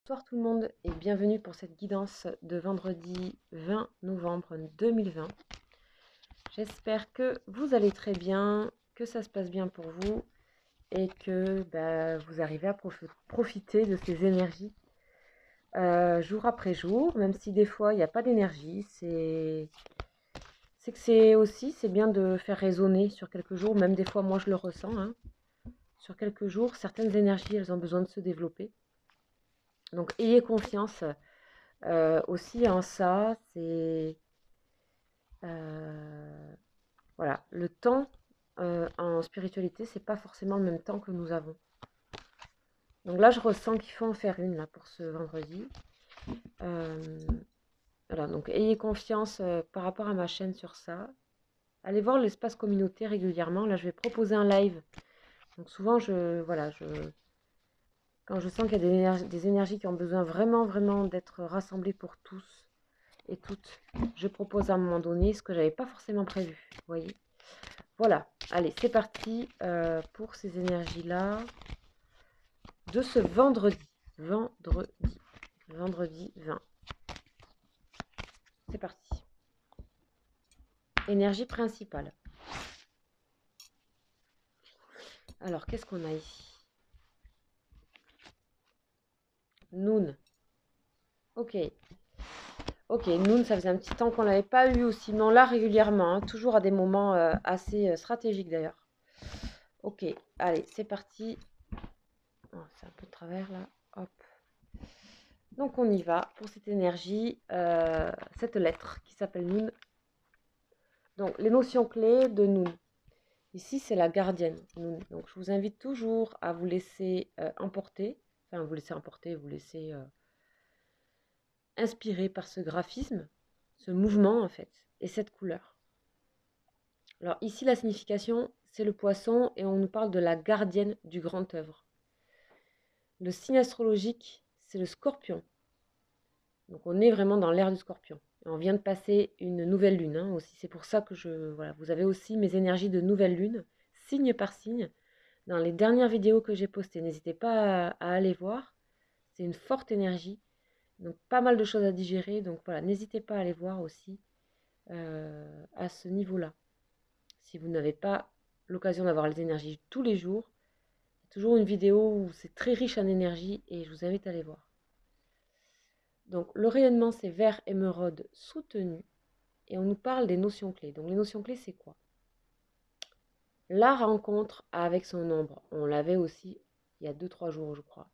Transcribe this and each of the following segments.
Bonsoir tout le monde et bienvenue pour cette guidance de vendredi 20 novembre 2020. J'espère que vous allez très bien, que ça se passe bien pour vous et que vous arrivez à profiter de ces énergies jour après jour, même si des fois il n'y a pas d'énergie. C'est que c'est bien de faire résonner sur quelques jours, même des fois moi je le ressens, hein. Sur quelques jours, certaines énergies elles ont besoin de se développer. Donc ayez confiance aussi en ça, c'est voilà, le temps en spiritualité, c'est pas forcément le même temps que nous avons. Donc là, je ressens qu'il faut en faire une là pour ce vendredi. Voilà, donc ayez confiance par rapport à ma chaîne sur ça. Allez voir l'espace communauté régulièrement. Là, je vais proposer un live. Donc souvent, quand je sens qu'il y a des énergies qui ont besoin vraiment d'être rassemblées pour tous et toutes, je propose à un moment donné ce que j'avais pas forcément prévu. Vous voyez. Voilà, allez, c'est parti pour ces énergies-là de ce vendredi. Vendredi 20. C'est parti. Énergie principale. Alors, qu'est-ce qu'on a ici? Noun. Ok. Ok, Noun, ça faisait un petit temps qu'on ne l'avait pas eu aussi, mais on l'a régulièrement, hein, toujours à des moments assez stratégiques d'ailleurs. Ok, allez, c'est parti. Oh, c'est un peu de travers là. Hop. Donc on y va pour cette énergie, cette lettre qui s'appelle Noun. Donc les notions clés de Noun. Ici c'est la gardienne Noun. Donc je vous invite toujours à vous laisser emporter, enfin vous laisser inspirer par ce graphisme, ce mouvement en fait, et cette couleur. Alors ici la signification c'est le poisson et on nous parle de la gardienne du grand œuvre. Le signe astrologique c'est le scorpion. Donc on est vraiment dans l'ère du scorpion. Et on vient de passer une nouvelle lune hein, aussi. C'est pour ça que voilà, vous avez aussi mes énergies de nouvelle lune, signe par signe, dans les dernières vidéos que j'ai postées. N'hésitez pas à aller voir. C'est une forte énergie. Donc pas mal de choses à digérer. Donc voilà, n'hésitez pas à aller voir aussi à ce niveau-là. Si vous n'avez pas l'occasion d'avoir les énergies tous les jours, il y a toujours une vidéo où c'est très riche en énergie et je vous invite à aller voir. Donc le rayonnement c'est vert émeraude soutenu et on nous parle des notions clés. Donc les notions clés c'est quoi? La rencontre avec son ombre, on l'avait aussi il y a 2-3 jours je crois.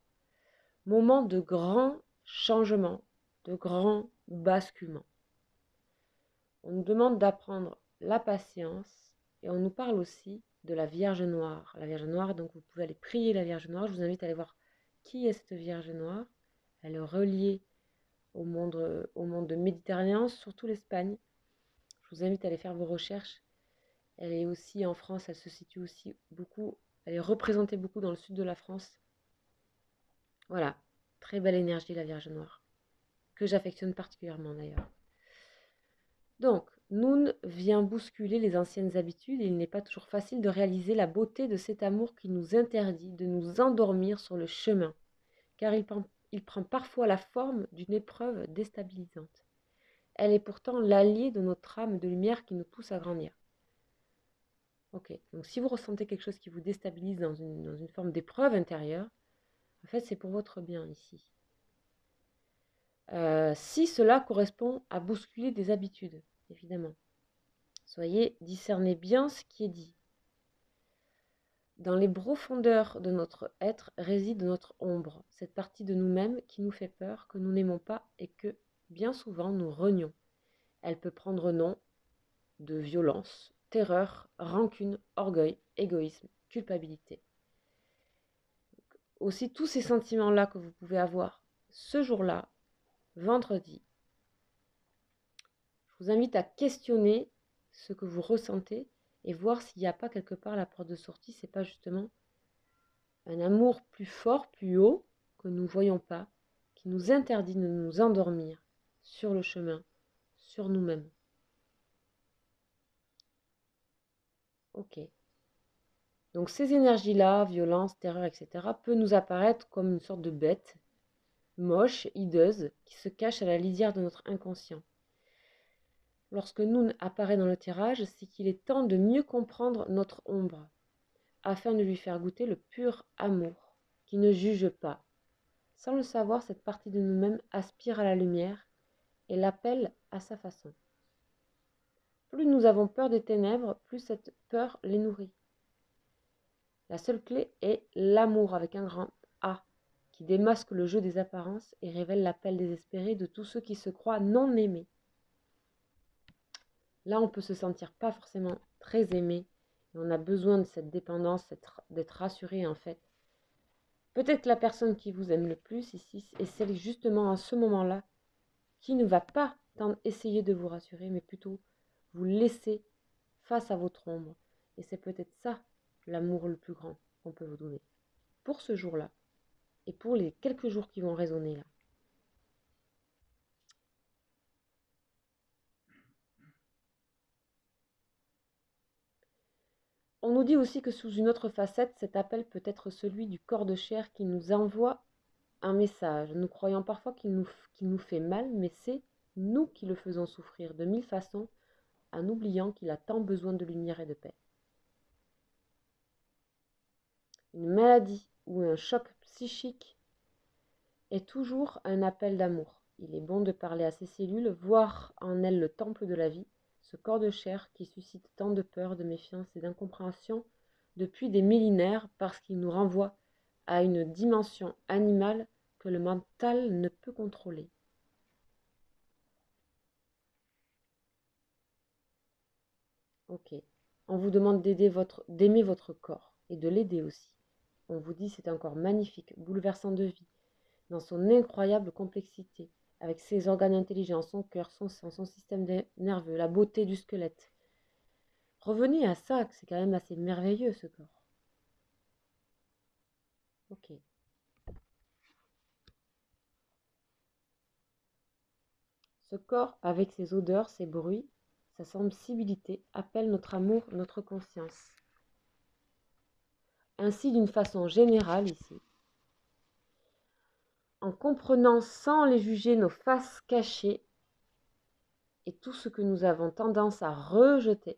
Moment de grand changement, de grand basculement. On nous demande d'apprendre la patience et on nous parle aussi de la Vierge Noire. La Vierge Noire, donc vous pouvez aller prier la Vierge Noire. Je vous invite à aller voir qui est cette Vierge Noire. Elle est reliée au monde méditerranéen, surtout l'Espagne. Je vous invite à aller faire vos recherches. Elle est aussi en France, elle se situe aussi beaucoup, elle est représentée beaucoup dans le sud de la France. Voilà, très belle énergie la Vierge Noire, que j'affectionne particulièrement d'ailleurs. Donc, Noun vient bousculer les anciennes habitudes et il n'est pas toujours facile de réaliser la beauté de cet amour qui nous interdit de nous endormir sur le chemin, car il prend parfois la forme d'une épreuve déstabilisante. Elle est pourtant l'allié de notre âme de lumière qui nous pousse à grandir. Ok, donc si vous ressentez quelque chose qui vous déstabilise dans une forme d'épreuve intérieure, en fait c'est pour votre bien ici. Si cela correspond à bousculer des habitudes, évidemment. Discernez bien ce qui est dit. Dans les profondeurs de notre être réside notre ombre, cette partie de nous-mêmes qui nous fait peur, que nous n'aimons pas et que, bien souvent, nous renions. Elle peut prendre nom de violence, terreur, rancune, orgueil, égoïsme, culpabilité. Aussi tous ces sentiments-là que vous pouvez avoir ce jour-là, vendredi, je vous invite à questionner ce que vous ressentez et voir s'il n'y a pas quelque part la porte de sortie, c'est pas justement un amour plus fort, plus haut, que nous ne voyons pas, qui nous interdit de nous endormir sur le chemin, sur nous-mêmes. Ok. Donc ces énergies-là, violence, terreur, etc., peuvent nous apparaître comme une sorte de bête, moche, hideuse, qui se cache à la lisière de notre inconscient. Lorsque Noun apparaît dans le tirage, c'est qu'il est temps de mieux comprendre notre ombre, afin de lui faire goûter le pur amour, qui ne juge pas. Sans le savoir, cette partie de nous-mêmes aspire à la lumière et l'appelle à sa façon. Plus nous avons peur des ténèbres, plus cette peur les nourrit. La seule clé est l'amour avec un grand A, qui démasque le jeu des apparences et révèle l'appel désespéré de tous ceux qui se croient non aimés. Là, on peut se sentir pas forcément très aimé, et on a besoin de cette dépendance, d'être rassuré en fait. Peut-être que la personne qui vous aime le plus ici est celle justement à ce moment-là qui ne va pas tant essayer de vous rassurer, mais plutôt vous laisser face à votre ombre. Et c'est peut-être ça, l'amour le plus grand qu'on peut vous donner. Pour ce jour-là, et pour les quelques jours qui vont résonner là. On nous dit aussi que sous une autre facette, cet appel peut être celui du corps de chair qui nous envoie un message. Nous croyons parfois qu'il nous fait mal, mais c'est nous qui le faisons souffrir de mille façons, en oubliant qu'il a tant besoin de lumière et de paix. Une maladie ou un choc psychique est toujours un appel d'amour. Il est bon de parler à ces cellules, voir en elles le temple de la vie, ce corps de chair qui suscite tant de peur, de méfiance et d'incompréhension depuis des millénaires parce qu'il nous renvoie à une dimension animale que le mental ne peut contrôler. Ok. On vous demande d'aimer votre corps et de l'aider aussi. On vous dit c'est un corps magnifique, bouleversant de vie, dans son incroyable complexité, avec ses organes intelligents, son cœur, son sang, son système nerveux, la beauté du squelette. Revenez à ça, que c'est quand même assez merveilleux ce corps. Ok. Ce corps, avec ses odeurs, ses bruits, sa sensibilité, appelle notre amour, notre conscience. Ainsi, d'une façon générale ici, en comprenant sans les juger nos faces cachées et tout ce que nous avons tendance à rejeter,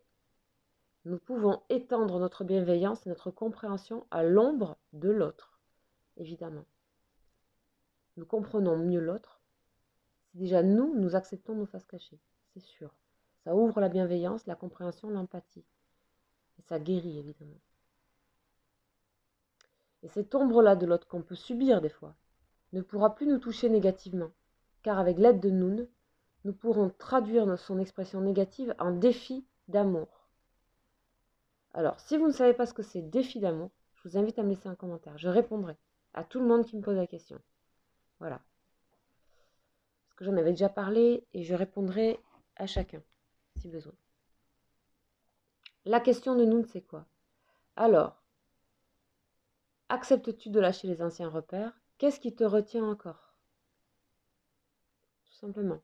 nous pouvons étendre notre bienveillance et notre compréhension à l'ombre de l'autre, évidemment. Nous comprenons mieux l'autre si déjà nous acceptons nos faces cachées, c'est sûr. Ça ouvre la bienveillance, la compréhension, l'empathie. Et ça guérit, évidemment. Et cette ombre-là de l'autre qu'on peut subir des fois ne pourra plus nous toucher négativement, car avec l'aide de Noun, nous pourrons traduire son expression négative en défi d'amour. Alors, si vous ne savez pas ce que c'est défi d'amour, je vous invite à me laisser un commentaire. Je répondrai à tout le monde qui me pose la question. Voilà. Parce que j'en avais déjà parlé et je répondrai à chacun, si besoin. La question de Noun, c'est quoi? Alors, acceptes-tu de lâcher les anciens repères? Qu'est-ce qui te retient encore? Tout simplement.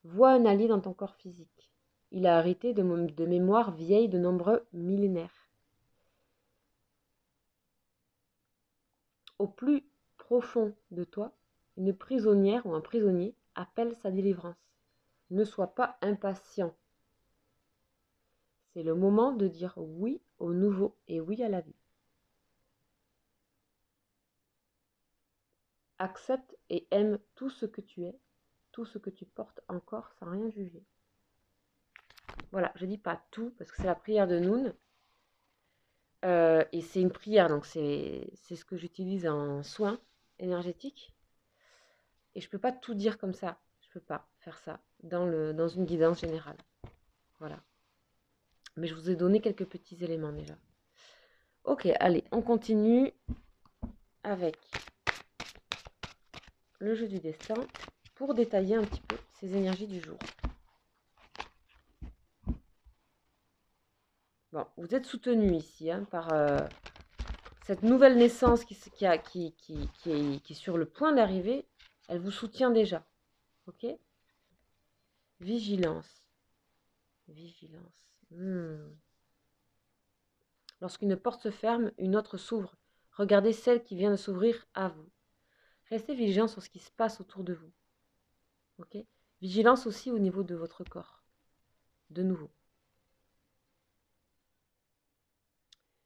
Vois un allié dans ton corps physique. Il a hérité de mémoires vieilles de nombreux millénaires. Au plus profond de toi, une prisonnière ou un prisonnier appelle sa délivrance. Ne sois pas impatient. C'est le moment de dire oui au nouveau et oui à la vie. Accepte et aime tout ce que tu es, tout ce que tu portes encore sans rien juger. Voilà, je ne dis pas tout parce que c'est la prière de Noun. Et c'est une prière, donc c'est ce que j'utilise en soin énergétique. Et je ne peux pas tout dire comme ça. Je ne peux pas faire ça dans une guidance générale. Voilà. Mais je vous ai donné quelques petits éléments déjà. Ok, allez, on continue avec le jeu du destin pour détailler un petit peu ces énergies du jour. Bon, vous êtes soutenu ici par cette nouvelle naissance qui est sur le point d'arriver. Elle vous soutient déjà. Ok? Vigilance. Vigilance. Lorsqu'une porte se ferme, une autre s'ouvre. Regardez celle qui vient de s'ouvrir à vous. Restez vigilant sur ce qui se passe autour de vous. Ok? Vigilance aussi au niveau de votre corps. De nouveau.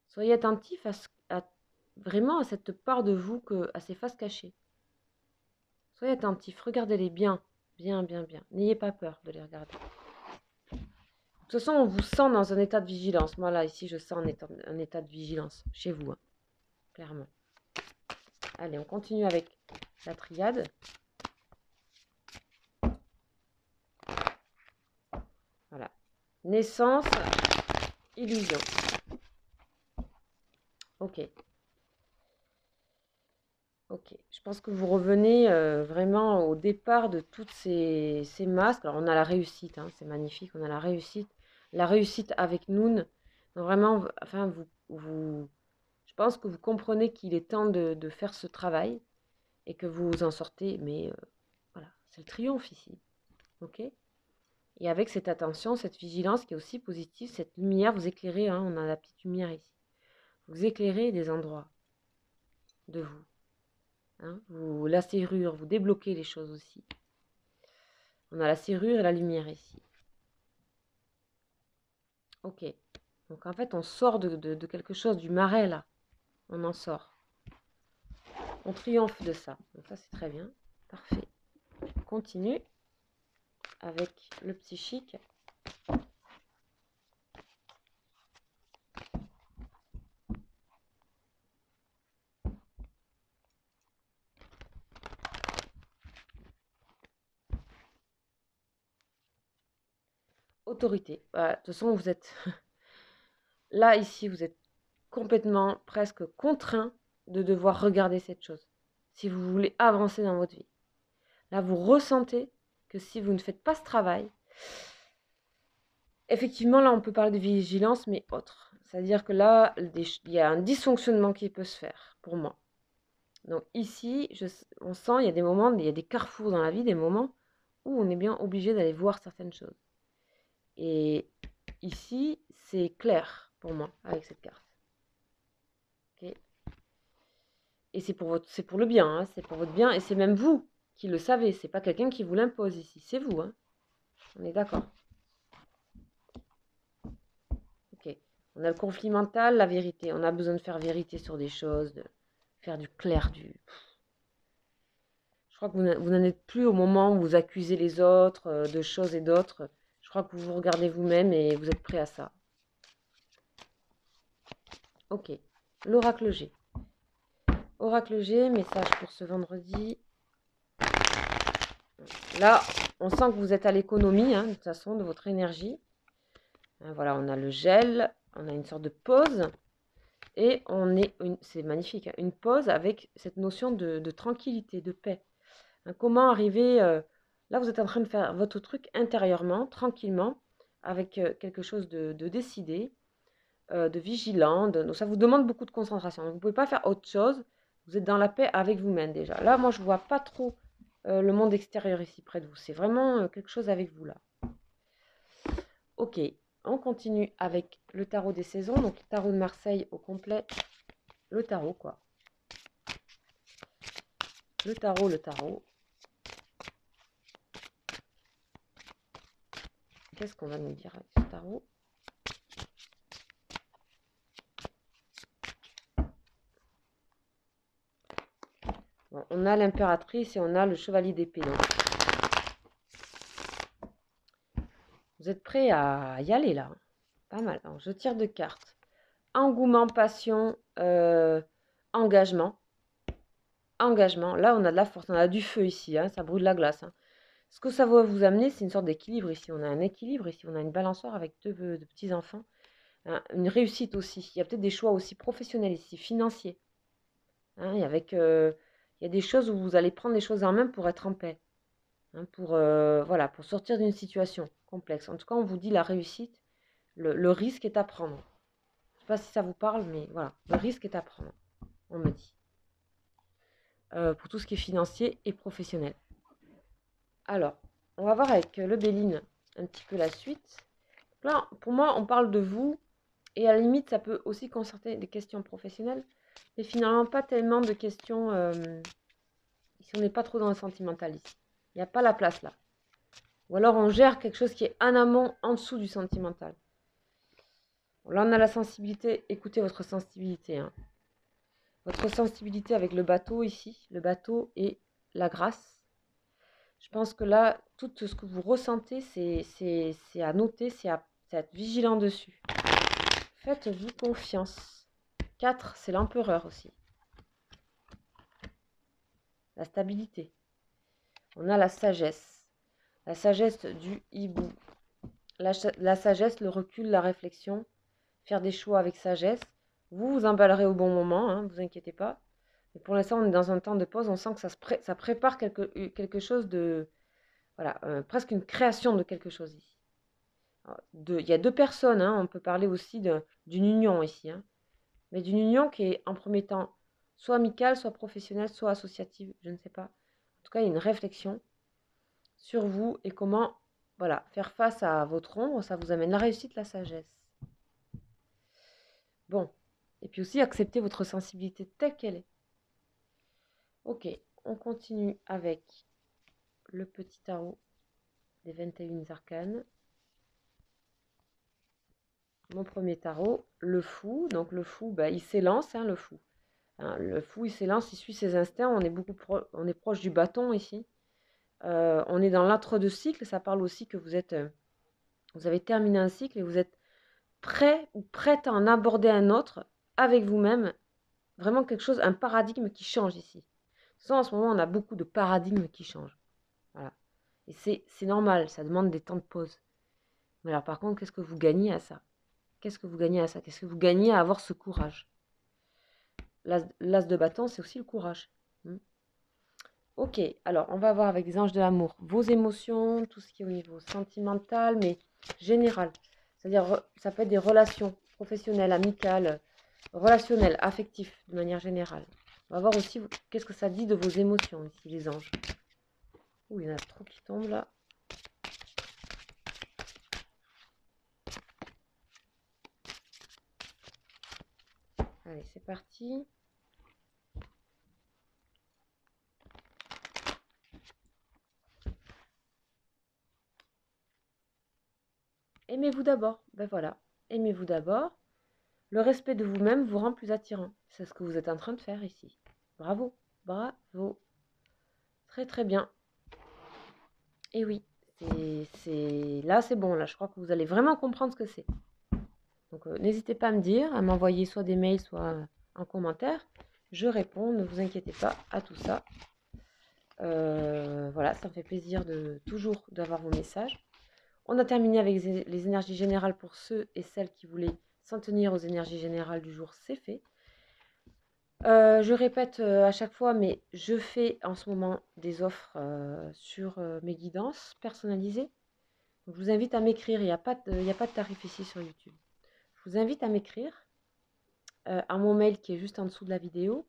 Soyez attentif vraiment à cette part de vous, à ces faces cachées. Soyez attentif, regardez-les bien, bien, bien, bien. N'ayez pas peur de les regarder. De toute façon, on vous sent dans un état de vigilance. Moi, là, ici, je sens un état de vigilance chez vous, hein, clairement. Allez, on continue avec la triade. Voilà. Naissance, illusion. Ok. Ok. Je pense que vous revenez vraiment au départ de toutes ces masques. Alors, on a la réussite, hein, c'est magnifique. On a la réussite. La réussite avec Noun. Donc, vraiment, enfin, je pense que vous comprenez qu'il est temps de faire ce travail et que vous en sortez. Mais voilà, c'est le triomphe ici. Ok? Et avec cette attention, cette vigilance qui est aussi positive, cette lumière, vous éclairez, hein, on a la petite lumière ici. Vous éclairez des endroits de vous. Hein, la serrure, vous débloquez les choses aussi. On a la serrure et la lumière ici. Ok. Donc en fait, on sort de quelque chose, du marais là. On en sort. On triomphe de ça. Donc ça, c'est très bien. Parfait. On continue avec le psychique. Autorité. De toute façon, vous êtes là, ici, vous êtes complètement, presque contraint de devoir regarder cette chose. Si vous voulez avancer dans votre vie. Là, vous ressentez que si vous ne faites pas ce travail, effectivement, là, on peut parler de vigilance, mais autre. C'est-à-dire que là, il y a un dysfonctionnement qui peut se faire, pour moi. Donc ici, on sent, il y a des moments, il y a des carrefours dans la vie, des moments où on est bien obligé d'aller voir certaines choses. Et ici, c'est clair pour moi, avec cette carte. Okay. Et c'est pour le bien, hein, c'est pour votre bien, et c'est même vous qui le savez, c'est pas quelqu'un qui vous l'impose ici, c'est vous, hein. On est d'accord. Ok. On a le conflit mental, la vérité. On a besoin de faire vérité sur des choses, de faire du clair, Je crois que vous n'en êtes plus au moment où vous accusez les autres de choses et d'autres. Je crois que vous vous regardez vous-même et vous êtes prêt à ça. Ok. L'oracle G. Oracle G, message pour ce vendredi. Là, on sent que vous êtes à l'économie, hein, de toute façon, de votre énergie. Voilà, on a le gel, on a une sorte de pause. Et c'est magnifique, hein, une pause avec cette notion de tranquillité, de paix. Hein, comment arriver... là, vous êtes en train de faire votre truc intérieurement, tranquillement, avec quelque chose de décidé, de vigilant. Donc ça vous demande beaucoup de concentration. Donc, vous ne pouvez pas faire autre chose. Vous êtes dans la paix avec vous-même déjà. Là, moi, je ne vois pas trop le monde extérieur ici près de vous. C'est vraiment quelque chose avec vous là. Ok, on continue avec le tarot des saisons. Donc, le tarot de Marseille au complet. Le tarot, quoi. Le tarot. Qu'est-ce qu'on va nous dire avec ce tarot? Bon, on a l'impératrice et on a le chevalier d'épée. Vous êtes prêts à y aller là? Pas mal. Alors, je tire 2 cartes. Engouement, passion, engagement. Engagement. Là, on a de la force, on a du feu ici. Hein, ça brûle la glace. Hein. Ce que ça va vous amener, c'est une sorte d'équilibre ici. On a un équilibre ici. On a une balançoire avec deux petits-enfants. Hein, une réussite aussi. Il y a peut-être des choix aussi professionnels ici, financiers. Hein, et avec, il y a des choses où vous allez prendre les choses en main pour être en paix. Hein, voilà, pour sortir d'une situation complexe. En tout cas, on vous dit la réussite, le risque est à prendre. Je ne sais pas si ça vous parle, mais voilà, le risque est à prendre, on me dit. Pour tout ce qui est financier et professionnel. Alors, on va voir avec le Béline un petit peu la suite. Là, pour moi, on parle de vous, et à la limite, ça peut aussi concerner des questions professionnelles, mais finalement pas tellement de questions Ici, on n'est pas trop dans le sentimental ici. Il n'y a pas la place là. Ou alors on gère quelque chose qui est en amont, en dessous du sentimental. Bon, là, on a la sensibilité. Écoutez votre sensibilité. Hein. Votre sensibilité avec le bateau ici. Le bateau et la grâce. Je pense que là, tout ce que vous ressentez, c'est à noter, c'est à être vigilant dessus. Faites-vous confiance. 4, c'est l'empereur aussi. La stabilité. On a la sagesse. La sagesse du hibou. La sagesse, le recul, la réflexion. Faire des choix avec sagesse. Vous vous emballerez au bon moment, hein, ne vous inquiétez pas. Mais pour l'instant, on est dans un temps de pause. On sent que ça prépare quelque chose de... Voilà, presque une création de quelque chose ici. Il y a deux personnes, hein, on peut parler aussi d'une union ici. Hein, mais d'une union qui est en premier temps soit amicale, soit professionnelle, soit associative, je ne sais pas. En tout cas, il y a une réflexion sur vous et comment voilà, faire face à votre ombre, ça vous amène la réussite, la sagesse. Bon, et puis aussi accepter votre sensibilité telle qu'elle est. Ok, on continue avec le petit tarot des 21 arcanes. Mon premier tarot, le fou. Donc le fou, bah, il s'élance, hein, le fou. Hein, le fou, il s'élance, il suit ses instincts. On est proche du bâton ici. On est dans l'entre-deux cycles. Ça parle aussi que vous avez terminé un cycle et vous êtes prêt ou prête à en aborder un autre avec vous-même. Vraiment quelque chose, un paradigme qui change ici. En ce moment, on a beaucoup de paradigmes qui changent. Voilà. Et c'est normal, ça demande des temps de pause. Mais alors par contre, qu'est-ce que vous gagnez à ça? Qu'est-ce que vous gagnez à ça? Qu'est-ce que vous gagnez à avoir ce courage? L'as de bâton, c'est aussi le courage. Ok, alors on va voir avec les anges de l'amour vos émotions, tout ce qui est au niveau sentimental, mais général. C'est-à-dire, ça peut être des relations professionnelles, amicales, relationnelles, affectives, de manière générale. On va voir aussi qu'est-ce que ça dit de vos émotions, ici, les anges. Ouh, il y en a trop qui tombent là. Allez, c'est parti. Aimez-vous d'abord. Ben voilà, aimez-vous d'abord. Le respect de vous-même vous rend plus attirant. C'est ce que vous êtes en train de faire ici. Bravo, bravo. Très très bien. Et oui, là c'est bon, là je crois que vous allez vraiment comprendre ce que c'est. Donc n'hésitez pas à me dire, à m'envoyer soit des mails, soit en commentaire. Je réponds, ne vous inquiétez pas à tout ça. Voilà, ça me fait plaisir toujours d'avoir vos messages. On a terminé avec les énergies générales pour ceux et celles qui voulaient s'en tenir aux énergies générales du jour, c'est fait. Je répète à chaque fois, mais je fais en ce moment des offres sur mes guidances personnalisées. Donc, je vous invite à m'écrire, il n'y a pas de tarif ici sur YouTube. Je vous invite à m'écrire à mon mail qui est juste en dessous de la vidéo.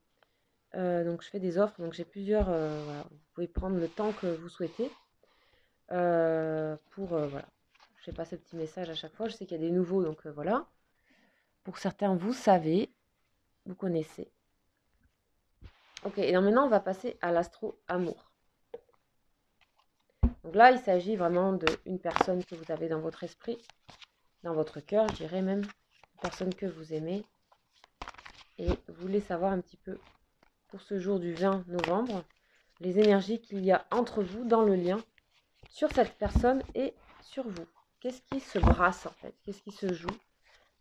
Donc je fais des offres, donc j'ai plusieurs, voilà, vous pouvez prendre le temps que vous souhaitez pour, voilà, je fais pas ce petit message à chaque fois, je sais qu'il y a des nouveaux, donc voilà. Pour certains, vous savez, vous connaissez. Ok, et donc maintenant on va passer à l'astro-amour. Donc là, il s'agit vraiment d'une personne que vous avez dans votre esprit, dans votre cœur, je dirais même, une personne que vous aimez. Et vous voulez savoir un petit peu, pour ce jour du 20 novembre, les énergies qu'il y a entre vous dans le lien sur cette personne et sur vous. Qu'est-ce qui se brasse en fait? Qu'est-ce qui se joue?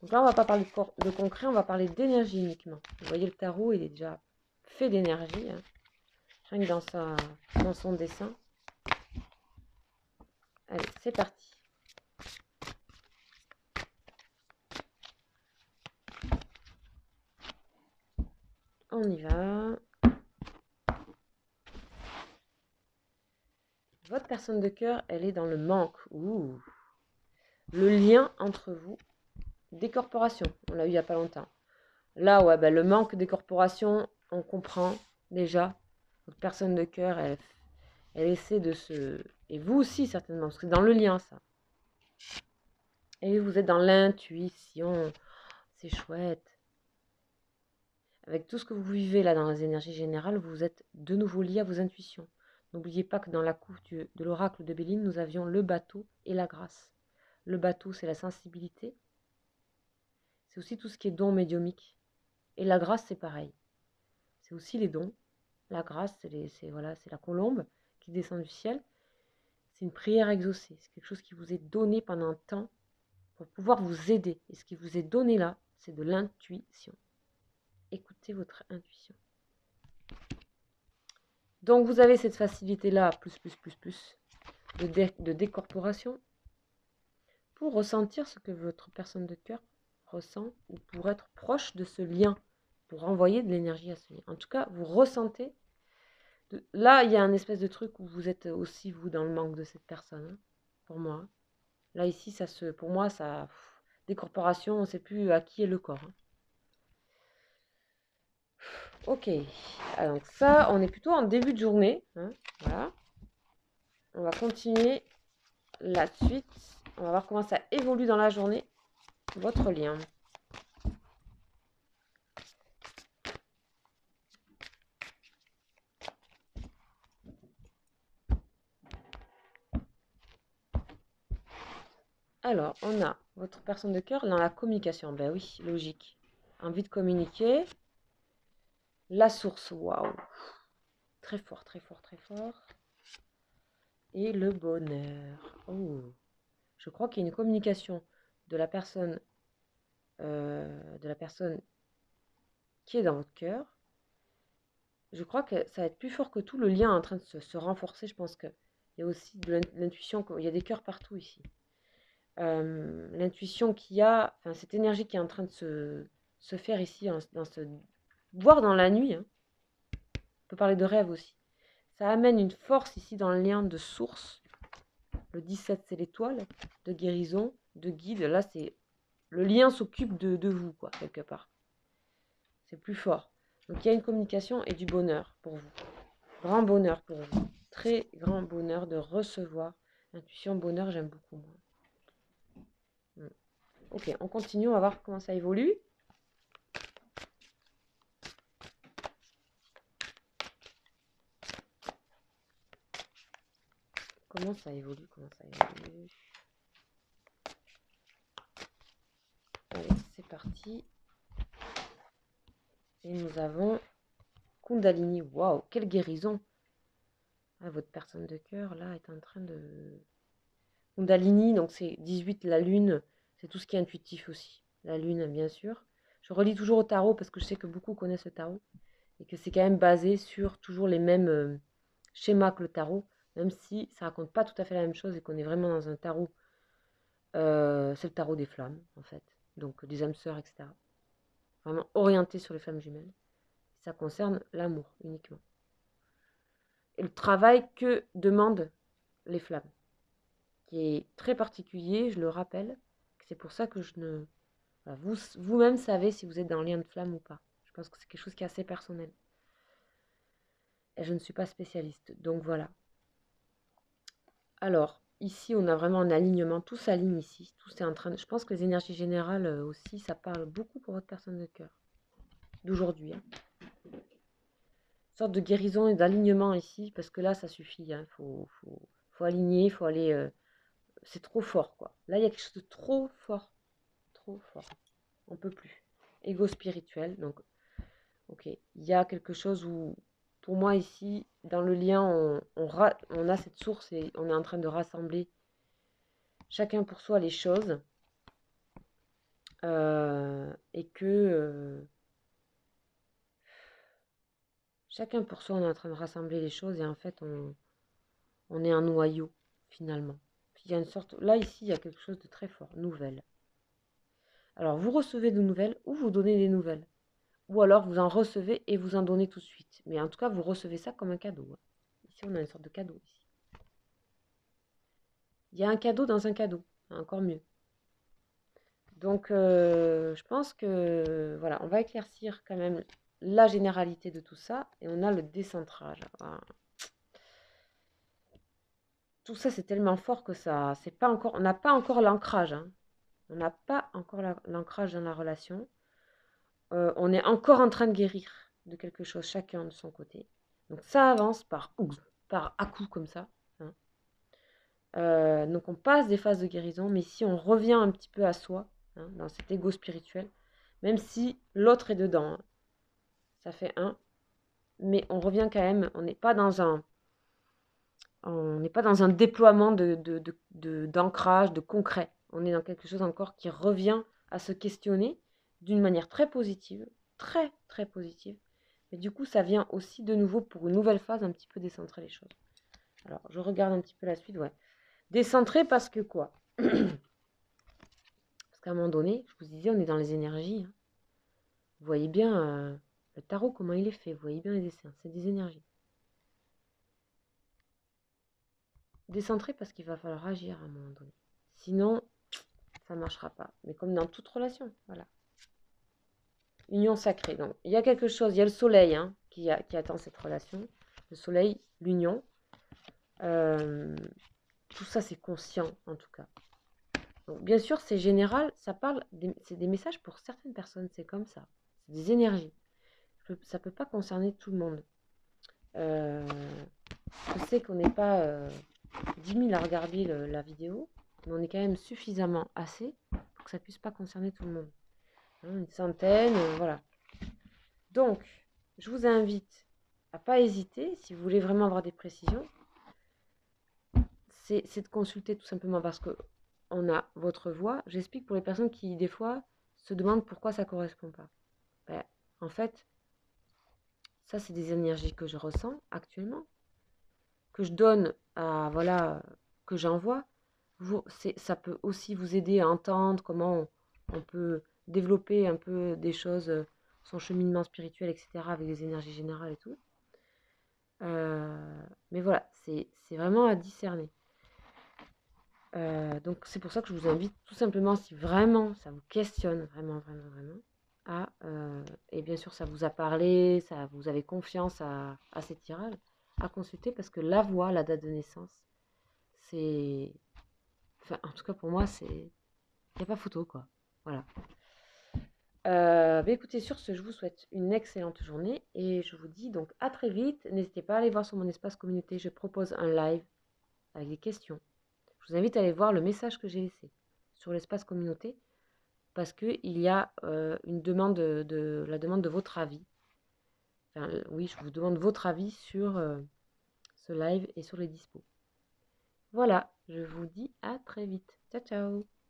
Donc là, on ne va pas parler de concret, on va parler d'énergie uniquement. Vous voyez, le tarot, il est déjà fait d'énergie, hein, rien que dans son dessin. Allez, c'est parti. On y va. Votre personne de cœur, elle est dans le manque. Ouh. Le lien entre vous, des corporations. On l'a eu il n'y a pas longtemps. Là, ouais, ben, le manque des corporations, on comprend déjà. Votre personne de cœur, elle essaie de se... Et vous aussi, certainement, parce que c'est dans le lien, ça. Et vous êtes dans l'intuition. C'est chouette. avec tout ce que vous vivez là dans les énergies générales, vous êtes de nouveau lié à vos intuitions. N'oubliez pas que dans la coupe de l'oracle de Béline, nous avions le bateau et la grâce. Le bateau, c'est la sensibilité. C'est aussi tout ce qui est don médiumique. Et la grâce, c'est pareil. C'est aussi les dons. La grâce, c'est la colombe qui descend du ciel. C'est une prière exaucée. C'est quelque chose qui vous est donné pendant un temps pour pouvoir vous aider. Et ce qui vous est donné là, c'est de l'intuition. Écoutez votre intuition. Donc vous avez cette facilité-là, de décorporation, pour ressentir ce que votre personne de cœur ressent, ou pour être proche de ce lien, pour envoyer de l'énergie à ce lien. En tout cas, vous ressentez. Là, il y a un espèce de truc où vous êtes aussi, vous, dans le manque de cette personne, hein, pour moi. Là, ici, pour moi, décorporation, on ne sait plus à qui est le corps. Hein. Ok, donc ça, on est plutôt en début de journée. Hein, voilà. On va continuer la suite. On va voir comment ça évolue dans la journée, votre lien. Alors, on a votre personne de cœur dans la communication. Ben oui, logique. Envie de communiquer. La source, waouh. Très fort, très fort, très fort. Et le bonheur. Oh. Je crois qu'il y a une communication de la personne qui est dans votre cœur. Je crois que ça va être plus fort que tout. Le lien est en train de se renforcer. Je pense qu'il y a aussi de l'intuition. Il y a des cœurs partout ici. L'intuition qu'il y a, enfin, cette énergie qui est en train de se faire ici, voire dans la nuit. Hein. On peut parler de rêve aussi. Ça amène une force ici dans le lien de source. Le 17, c'est l'étoile, de guérison, de guide. Là, c'est le lien s'occupe de vous, quoi, quelque part. C'est plus fort. Donc, il y a une communication et du bonheur pour vous. Grand bonheur pour vous. Très grand bonheur de recevoir. Intuition, bonheur, j'aime beaucoup, moi. Ok, on continue, on va voir comment ça évolue. Comment ça évolue. Allez, c'est parti. Et nous avons Kundalini. Waouh, quelle guérison. Ah, votre personne de cœur, là, est en train de... Kundalini, donc c'est 18, la lune. C'est tout ce qui est intuitif aussi. La lune, bien sûr. Je relis toujours au tarot parce que je sais que beaucoup connaissent le tarot. Et que c'est quand même basé sur toujours les mêmes schémas que le tarot. Même si ça raconte pas tout à fait la même chose et qu'on est vraiment dans un tarot. C'est le tarot des flammes, en fait. Donc des âmes sœurs, etc. Vraiment orienté sur les flammes jumelles. Ça concerne l'amour uniquement. Et le travail que demandent les flammes, qui est très particulier, je le rappelle. C'est pour ça que je ne... Voilà, vous-même savez si vous êtes dans le lien de flamme ou pas. Je pense que c'est quelque chose qui est assez personnel. Et je ne suis pas spécialiste, donc voilà. Alors, ici, on a vraiment un alignement. Tout s'aligne ici. Tout est en train de... Je pense que les énergies générales aussi, ça parle beaucoup pour votre personne de cœur. D'aujourd'hui. Hein. Une sorte de guérison et d'alignement ici, parce que là, ça suffit. Hein. Faut aligner, il faut aller... c'est trop fort, quoi. Là, il y a quelque chose de trop fort. Trop fort. On peut plus. Ego spirituel, donc... Ok. Il y a quelque chose où... Pour moi, ici, dans le lien, on a cette source et on est en train de rassembler chacun pour soi les choses. Et que chacun pour soi, on est en train de rassembler les choses et en fait, on est un noyau, finalement. Puis il y a une sorte... Là, ici, il y a quelque chose de très fort, nouvelle. Alors, vous recevez de nouvelles ou vous donnez des nouvelles. Ou alors, vous en recevez et vous en donnez tout de suite. Mais en tout cas, vous recevez ça comme un cadeau. Hein. Ici, on a une sorte de cadeau. Ici. Il y a un cadeau dans un cadeau. Encore mieux. Donc, je pense que, voilà, on va éclaircir quand même la généralité de tout ça. Et on a le décentrage. Voilà. Tout ça, c'est tellement fort que ça, c'est pas encore, on n'a pas encore l'ancrage. Hein. On n'a pas encore l'ancrage dans la relation. on est encore en train de guérir de quelque chose, chacun de son côté. Donc ça avance par à-coups comme ça. Hein. Donc on passe des phases de guérison, mais ici on revient un petit peu à soi, hein, dans cet ego spirituel, même si l'autre est dedans. Hein. Ça fait un, mais on revient quand même, on n'est pas dans un déploiement d'ancrage, de concret. On est dans quelque chose encore qui revient à se questionner d'une manière très positive, très très positive. Mais du coup, ça vient aussi de nouveau pour une nouvelle phase un petit peu décentrer les choses. Alors, je regarde un petit peu la suite, ouais. Décentrer parce que quoi? Parce qu'à un moment donné, je vous disais, on est dans les énergies. Hein. Vous voyez bien le tarot, comment il est fait. Vous voyez bien les dessins, c'est des énergies. Décentrer parce qu'il va falloir agir à un moment donné. Sinon, ça ne marchera pas. Mais comme dans toute relation, voilà. Union sacrée. Donc, il y a quelque chose, il y a le soleil hein, qui attend cette relation. Le soleil, l'union. Tout ça, c'est conscient, en tout cas. Donc, bien sûr, c'est général, ça parle, c'est des messages pour certaines personnes, c'est comme ça. C'est des énergies. Ça ne peut pas concerner tout le monde. Je sais qu'on n'est pas 10 000 à regarder la vidéo, mais on est quand même suffisamment assez pour que ça ne puisse pas concerner tout le monde. Hein, une centaine, voilà. Donc, je vous invite à ne pas hésiter, si vous voulez vraiment avoir des précisions, c'est de consulter tout simplement parce que on a votre voix. J'explique pour les personnes qui, des fois, se demandent pourquoi ça ne correspond pas. Ben, en fait, ça, c'est des énergies que je ressens actuellement, que je donne à, voilà, que j'envoie. Ça peut aussi vous aider à entendre comment on peut développer un peu des choses, son cheminement spirituel, etc., avec des énergies générales et tout. Mais voilà, c'est vraiment à discerner. Donc c'est pour ça que je vous invite tout simplement, si vraiment ça vous questionne, vraiment, et bien sûr ça vous a parlé, vous avez confiance à ces tirages, à consulter parce que la voix, la date de naissance, c'est... Enfin, en tout cas pour moi, c'est... Il n'y a pas photo, quoi. Voilà. Écoutez, sur ce, je vous souhaite une excellente journée et je vous dis donc à très vite. N'hésitez pas à aller voir sur mon espace communauté, je propose un live avec des questions. Je vous invite à aller voir le message que j'ai laissé sur l'espace communauté parce qu'il y a une demande la demande de votre avis. Enfin, oui, je vous demande votre avis sur ce live et sur les dispos. Voilà, je vous dis à très vite. Ciao, ciao!